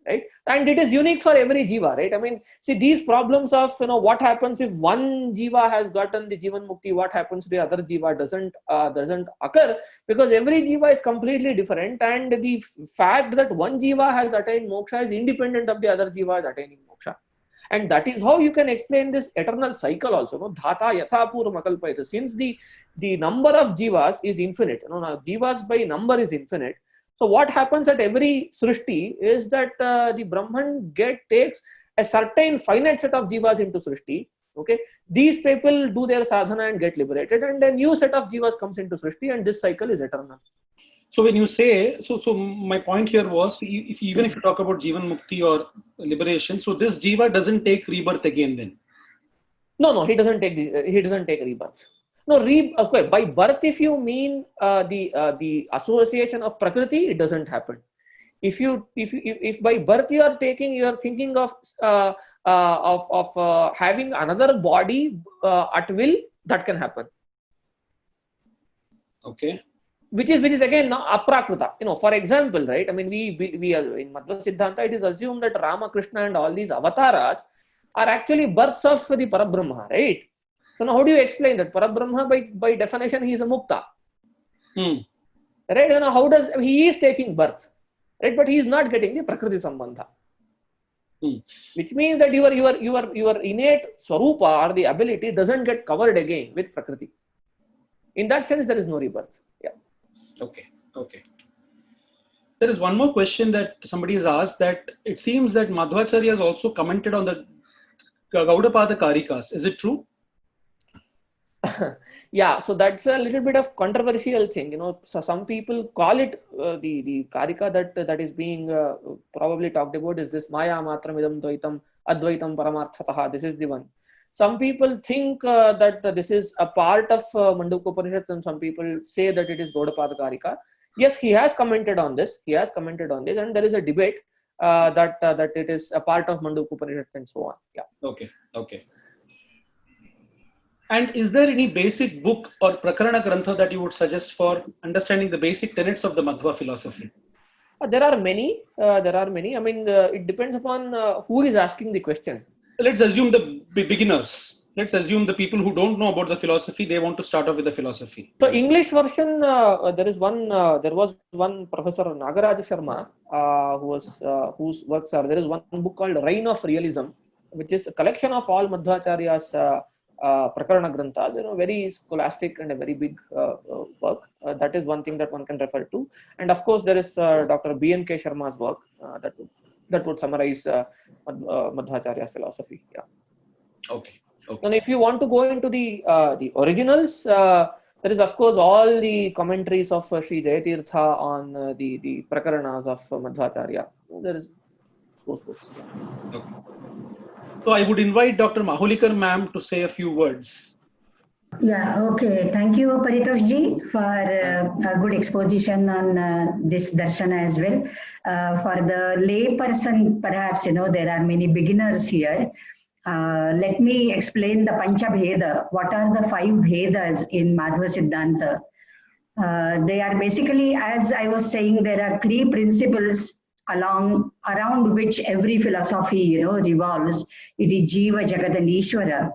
Right? And it is unique for every jiva, right? See, these problems of, what happens if one jiva has gotten the Jivan Mukti, what happens to the other jiva doesn't occur, because every jiva is completely different, and the fact that one jiva has attained moksha is independent of the other jivas attaining moksha. And that is how you can explain this eternal cycle also. Dhata yatha purvam akalpayata. Since the number of jivas is infinite, jivas by number is infinite. So what happens at every srishti is that the Brahman takes a certain finite set of jivas into srishti. Okay, these people do their sadhana and get liberated, and a new set of jivas comes into srishti, and this cycle is eternal. So when you say, so my point here was, even if you talk about Jivan Mukti or liberation, so this Jiva doesn't take rebirth again then? No, he doesn't take rebirth. No, by birth, if you mean the association of Prakriti, it doesn't happen. If by birth you are thinking of having another body at will, that can happen. Okay. Which is again aprakrita. For example, right? I mean, we are in Madhva Siddhanta, it is assumed that Rama, Krishna, and all these avatars are actually births of the Parabrahma, right? So now, how do you explain that? Parabrahma, by definition, he is a mukta, right? How does he is taking birth, right? But he is not getting the Prakriti Sambandha, which means that your innate swarupa or the ability doesn't get covered again with Prakriti. In that sense, there is no rebirth. Yeah. Okay. There is one more question that somebody has asked, that it seems that Madhvacharya has also commented on the Gaudapada Karikas. Is it true? Yeah, so that's a little bit of controversial thing. So some people call it the Karika that is being probably talked about is this Maya Matram Idam Dvaitam Advaitam Paramarthataha. This is the one. Some people think that this is a part of Mandukya Upanishad, and some people say that it is Gaudapada Karika. Yes, he has commented on this. And there is a debate that it is a part of Mandukya Upanishad and so on. Yeah. Okay. And is there any basic book or Prakarana Grantha that you would suggest for understanding the basic tenets of the Madhva philosophy? There are many. I mean, it depends upon who is asking the question. Let's assume the beginners. Let's assume the people who don't know about the philosophy, they want to start off with the philosophy. So English version, there was one Professor Nagaraj Sharma whose works are. There is one book called Reign of Realism, which is a collection of all Madhvacharya's Prakarana Granthas, very scholastic and a very big work. That is one thing that one can refer to. And of course, there is Dr. B.N.K. Sharma's work that would summarize Madhvacharya's philosophy. Yeah. Okay. And if you want to go into the originals, there is of course all the commentaries of Sri Jayatirtha on the Prakaranas of Madhvacharya. There is those books. Okay. So I would invite Dr. Mahulikar ma'am to say a few words. Yeah, okay. Thank you, Paritosh ji, for a good exposition on this darshan as well. For the lay person, perhaps, there are many beginners here. Let me explain the Pancha Bheda. What are the 5 Bhedas in Madhva Siddhanta? They are basically, as I was saying, there are 3 principles around which every philosophy, revolves. It is Jiva, Jagat, and Ishvara.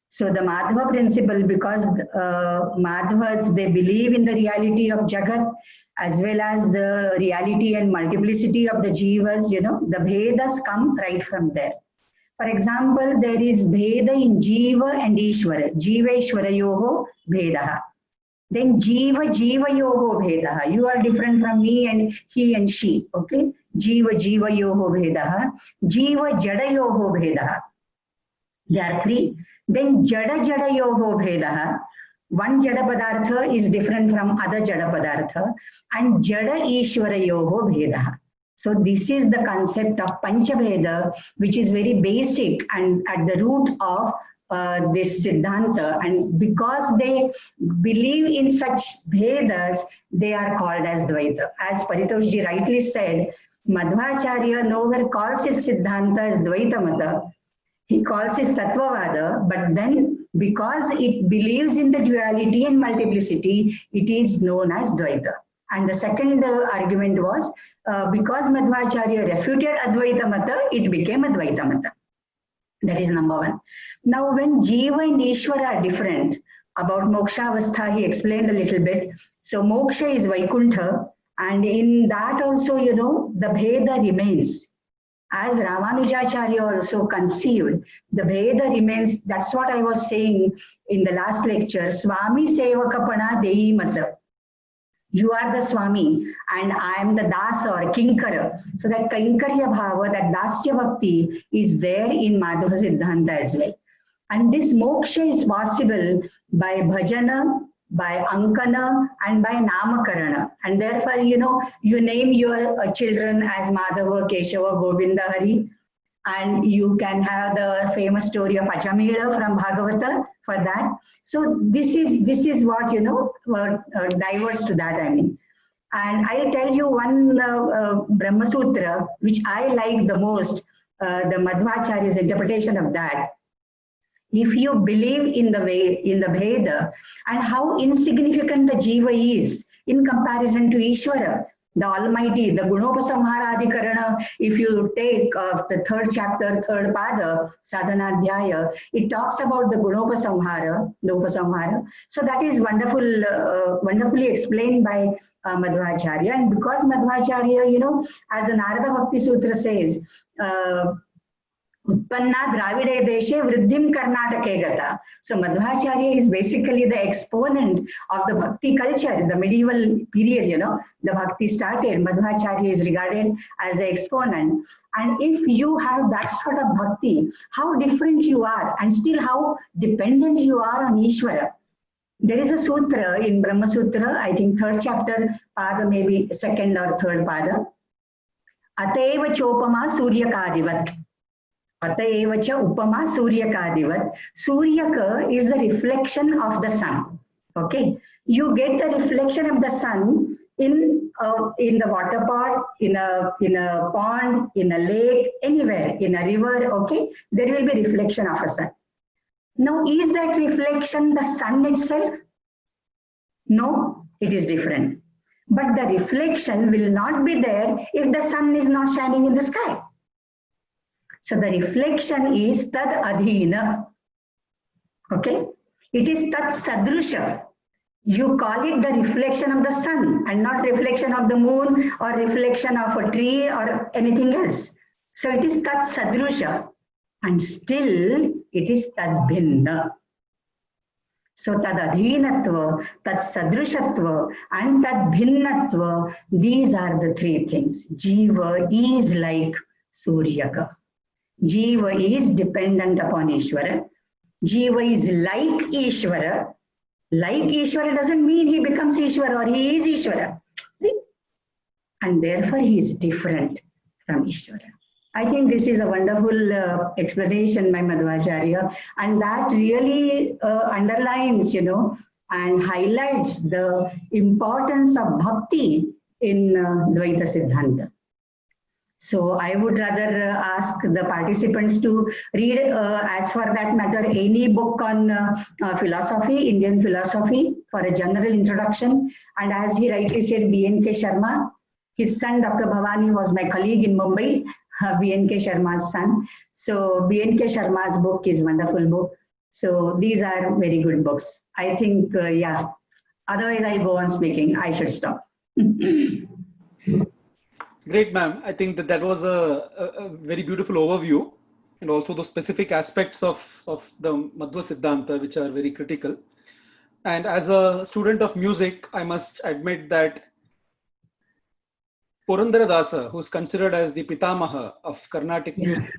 So the Madhva principle, because Madhvas, they believe in the reality of Jagat as well as the reality and multiplicity of the Jivas, the Bhedas come right from there. For example, there is Bheda in Jiva and Ishvara. Jiva Ishvarayoho Bhedaha. Then Jiva Jivayoho Bhedaha. You are different from me and he and she. Okay? Jiva Jivayoho Bhedaha. Jiva Jadayoho Bhedaha. There are 3. Then Jada Jadayoho Bhedaha. One Jada Padartha is different from other Jada Padartha. And Jada Ishvarayoho Bhedaha. So this is the concept of Panchabheda, which is very basic and at the root of this Siddhanta. And because they believe in such Bhedas, they are called as Dvaita. As Paritosh ji rightly said, Madhvacharya nowhere calls his Siddhanta as Dvaita Mata. He calls it Tattvavada, but then because it believes in the duality and multiplicity, it is known as Dvaita. And the second argument was, because Madhvacharya refuted Advaita Mata, it became Advaita Mata. That is number 1. Now, when Jiva and Ishvara are different, about Moksha Avastha, he explained a little bit. So, Moksha is Vaikuntha, and in that also, the Bheda remains. As Ramanujacharya also conceived, the Bheda remains. That's what I was saying in the last lecture. Swami Sevakapana Dehi Masa. You are the Swami and I am the Dasa or Kinkara. So that Kinkarya Bhava, that Dasya Bhakti is there in Madhva Siddhanta as well. And this moksha is possible by bhajana, by Ankana and by Namakarana. And therefore, you name your children as Madhava, Keshava, Govinda, Hari. And you can have the famous story of Ajamila from Bhagavata for that. So this is what, diverts to that, I mean. And I'll tell you one Brahma Sutra, which I like the most, the Madhvacharya's interpretation of that. If you believe in the Veda and how insignificant the Jiva is in comparison to Ishvara, the Almighty, the Gunopasamharadhikarana, if you take the third chapter, third pada, Sadhanadhyaya, it talks about the Gunopasamhara, the Upasamhara. So that is wonderfully explained by Madhvacharya. And because Madhvacharya, as the Narada Bhakti Sutra says, Utpanna Dravide Deshe Vriddhim Karnatake Gata. So Madhvacharya is basically the exponent of the Bhakti culture, the medieval period, the Bhakti started. Madhvacharya is regarded as the exponent. And if you have that sort of Bhakti, how different you are and still how dependent you are on Ishvara. There is a sutra in Brahma Sutra, I think third chapter, pada, maybe second or third pada. Ateva Chopama Suryakadivat. Ateva cha upama Suryakadivat. Suryaka is the reflection of the sun. Okay, you get the reflection of the sun in the water pot, in a pond, in a lake, anywhere, in a river. Okay, there will be reflection of a sun. Now, is that reflection the sun itself? No, it is different. But the reflection will not be there if the sun is not shining in the sky. So the reflection is tad adhina. Okay? It is tat sadrusha. You call it the reflection of the sun and not reflection of the moon or reflection of a tree or anything else. So it is tat sadrusha. And still it is tad bhinna. So tad adhinatva, tad sadrushatva, and tad bhinnatva, these are the three things. Jiva is like Suryaka. Jiva is dependent upon Ishvara. Jiva is like Ishvara. Like Ishvara doesn't mean he becomes Ishvara or he is Ishvara. And therefore he is different from Ishvara. I think this is a wonderful explanation by Madhvacharya, and that really underlines, and highlights the importance of bhakti in Dvaita Siddhanta. So I would rather ask the participants to read, as for that matter, any book on philosophy, Indian philosophy, for a general introduction. And as he rightly said, B.N.K. Sharma, his son Dr. Bhavani was my colleague in Mumbai, B.N.K. Sharma's son. So B.N.K. Sharma's book is a wonderful book. So these are very good books. I think, yeah, otherwise I'll go on speaking. I should stop. Great, ma'am. I think that was a very beautiful overview, and also the specific aspects of the Madhva Siddhanta, which are very critical. And as a student of music, I must admit that Purandara Dasa, who's considered as the Pitamaha of Carnatic music,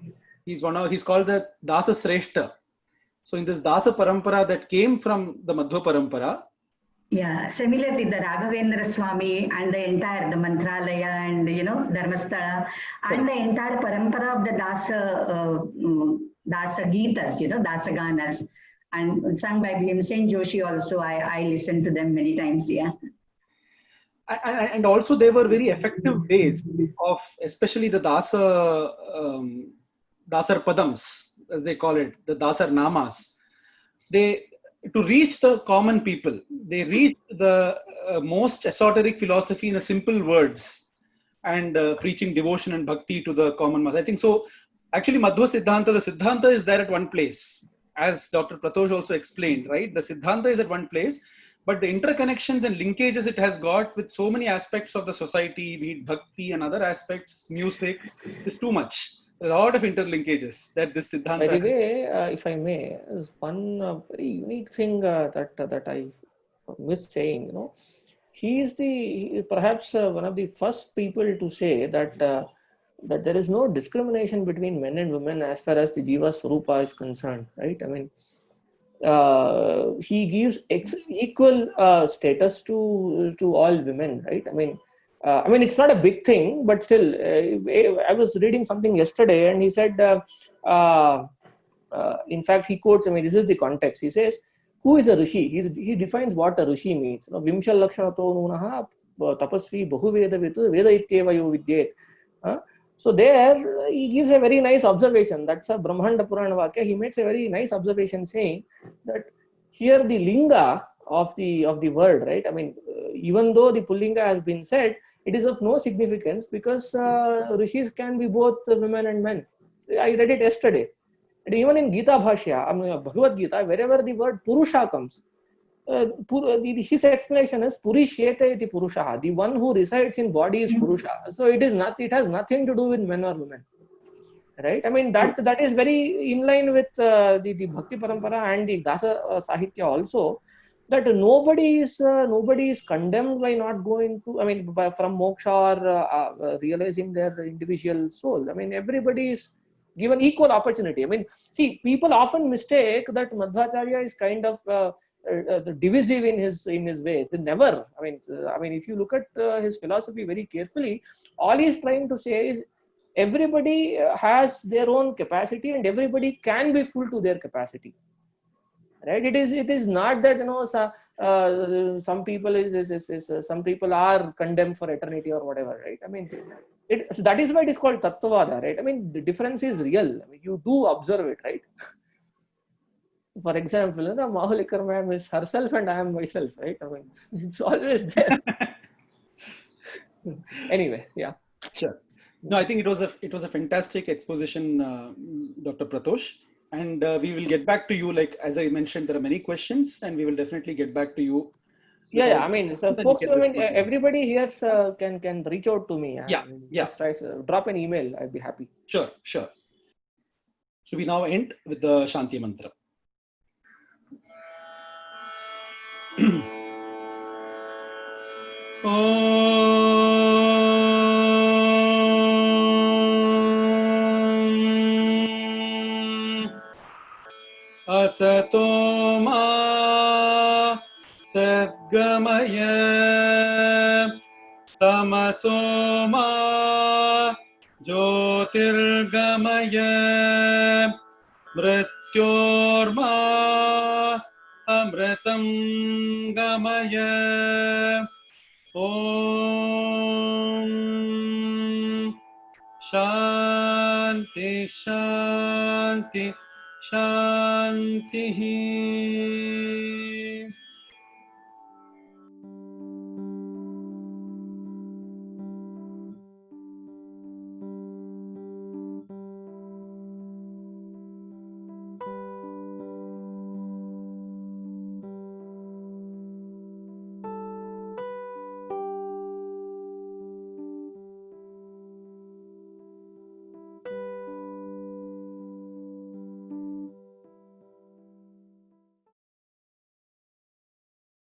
he's called the Dasa Sreshta. So in this Dasa Parampara that came from the Madhva Parampara. Yeah, similarly, the Raghavendra Swami and the entire, the Mantralaya and, Dharmasthala and the entire parampara of the Dasa Gitas, Dasa Ganas, and sung by Bhimsen Joshi also. I listened to them many times, yeah. And also they were very effective ways of, especially the Dasar Padams, as they call it, the Dasar Namas. To reach the common people, they reach the most esoteric philosophy in a simple words, and preaching devotion and bhakti to the common mass. I think so. Actually, Madhva Siddhanta, the Siddhanta is there at one place, as Dr. Pratosh also explained, right? The Siddhanta is at one place, but the interconnections and linkages it has got with so many aspects of the society, be it bhakti and other aspects, music, is too much. A lot of interlinkages that this Siddhanta. By the way, if I may, is one very unique thing that I miss saying. He is perhaps one of the first people to say that that there is no discrimination between men and women as far as the Jiva Swarupa is concerned, right? I mean, he gives equal status to all women, right? I mean, it's not a big thing, but still, I was reading something yesterday, and he said, in fact, he quotes. I mean, this is the context. He says, "Who is a rishi?" He defines what a rishi means. Vimshal lakshanato nunaha tapasvi bahuvedavitu veda ityeva yo vidyet. So there he gives a very nice observation. That's a Brahmanda Purana Vakya. He makes a very nice observation saying that here the linga of the word, right? I mean, even though the Pullinga has been said, it is of no significance because rishis can be both women and men. I read it yesterday. And even in Gita Bhashya, I mean, Bhagavad Gita, wherever the word Purusha comes, his explanation is Purishyete iti Purusha. The one who resides in body is Purusha. So it has nothing to do with men or women. Right? I mean, that is very in line with the Bhakti Parampara and the Dasa Sahitya also, that nobody is condemned by not going to, I mean, from moksha or realizing their individual soul. I mean, everybody is given equal opportunity. I mean, see, people often mistake that Madhvacharya is kind of divisive in his way. They never. I mean, if you look at his philosophy very carefully, all he's trying to say is everybody has their own capacity, and everybody can be full to their capacity. Right? It is not that some people are condemned for eternity or whatever. Right? I mean, that is why it is called Tattvavada. Right? I mean, the difference is real. I mean, you do observe it. Right? For example, the Mahulikar ma'am is herself and I am myself, right? I mean, it's always there. Anyway, yeah. Sure. No, I think it was a fantastic exposition, Dr. Pratosh, and we will get back to you. Like as I mentioned, there are many questions, and we will definitely get back to you. Yeah. I mean, so folks, I mean, everybody here can reach out to me. Yeah. Just try drop an email. I'd be happy. Sure. So we now end with the Shanti Mantra. Asato ma sadgamaya tamaso ma jyotirgamaya mrityorma amritam gamaya. Om Shanti Shanti Shanti.